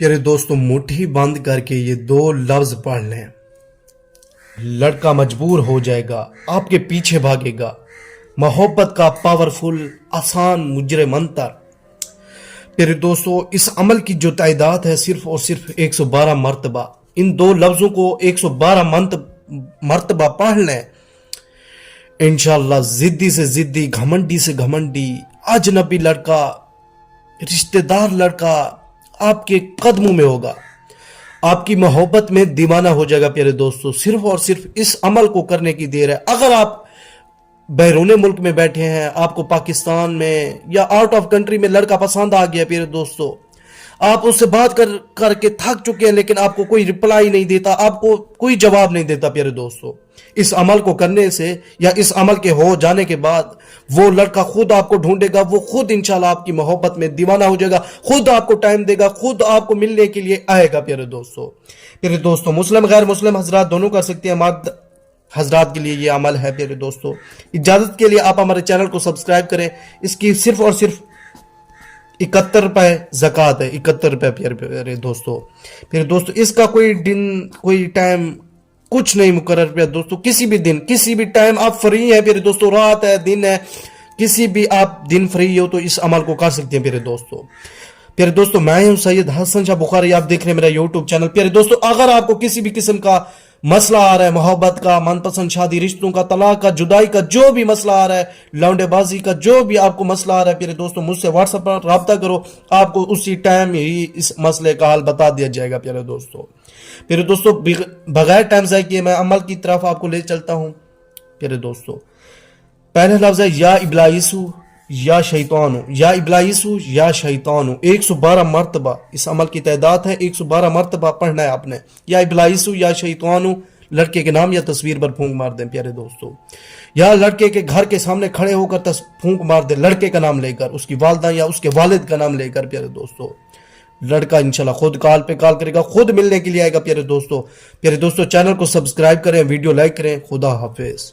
پیارے دوستوں، مٹھی بند کر کے یہ دو لفظ پڑھ لیں۔ لڑکا مجبور ہو جائے گا، آپ کے پیچھے بھاگے گا۔ محبت کا پاورفل آسان مجرے منتر۔ پیارے دوستوں، اس عمل کی جو تعداد ہے صرف اور صرف 112 مرتبہ۔ ان دو لفظوں کو 112 مرتبہ پڑھ لیں، انشاءاللہ زدی سے زدی، گھمنڈی سے گھمنڈی، اجنبی لڑکا، رشتہ دار لڑکا آپ کے قدموں میں ہوگا، آپ کی محبت میں دیوانہ ہو جائے گا۔ پیارے دوستو، صرف اور صرف اس عمل کو کرنے کی دیر ہے۔ اگر آپ بیرون ملک میں بیٹھے ہیں، آپ کو پاکستان میں یا آؤٹ آف کنٹری میں لڑکا پسند آ گیا، پیارے دوستو، آپ اس سے بات کر کے تھک چکے ہیں، لیکن آپ کو کوئی رپلائی نہیں دیتا، آپ کو کوئی جواب نہیں دیتا، پیارے دوستو، اس عمل کو کرنے سے یا اس عمل کے ہو جانے کے بعد وہ لڑکا خود آپ کو ڈھونڈے گا، وہ خود انشاءاللہ آپ کی محبت میں دیوانہ ہو جائے گا، خود آپ کو ٹائم دے گا، خود آپ کو ملنے کے لیے آئے گا۔ پیارے دوستو، مسلم غیر مسلم حضرات دونوں کر سکتے ہیں، مرد حضرات کے لیے یہ عمل ہے۔ پیارے دوستو، اجازت کے لیے آپ ہمارے چینل کو سبسکرائب کریں۔ اس کی صرف اور صرف 71 روپے زکوٰۃ ہے، 71 روپے۔ پیارے دوستو، اس کا کوئی دن کوئی ٹائم کچھ نہیں مقرر۔ پیارے دوستو، کسی بھی دن کسی بھی ٹائم آپ فری ہیں، پیارے دوستو، رات ہے دن ہے، کسی بھی آپ دن فری ہو تو اس عمل کو کر سکتے ہیں۔ پیارے دوستو، میں ہوں سید حسن شاہ بخاری، آپ دیکھ رہے ہیں میرا یوٹیوب چینل۔ پیارے دوستو، اگر آپ کو کسی بھی قسم کا مسئلہ آ رہا ہے، محبت کا، من پسند شادی، رشتوں کا، طلاق کا، جدائی کا، جو بھی مسئلہ آ رہا ہے، لونڈے بازی کا، جو بھی آپ کو مسئلہ آ رہا ہے، پیارے دوستو، مجھ سے واٹس ایپ پر رابطہ کرو، آپ کو اسی ٹائم ہی اس مسئلے کا حل بتا دیا جائے گا۔ پیارے دوستو، بغیر ٹائم ضائع کیے میں عمل کی طرف آپ کو لے چلتا ہوں۔ پیارے دوستو، پہلے لفظ ہے یا ابلیسو یا شیطانو، یا ابلیسو یا شیطانو، 112 مرتبہ اس عمل کی تعداد ہے، 112 مرتبہ پڑھنا ہے آپ نے، یا ابلیسو یا شیطانو، لڑکے کے نام یا تصویر پر پھونک مار دیں۔ پیارے دوستو، یا لڑکے کے گھر کے سامنے کھڑے ہو کر پھونک مار دیں، لڑکے کا نام لے کر، اس کی والدہ یا اس کے والد کا نام لے کر۔ پیارے دوستو، لڑکا انشاءاللہ خود کال پہ کال کرے گا، خود ملنے کے لیے آئے گا۔ پیارے دوستو، چینل کو سبسکرائب کریں، ویڈیو لائک کریں۔ خدا حافظ۔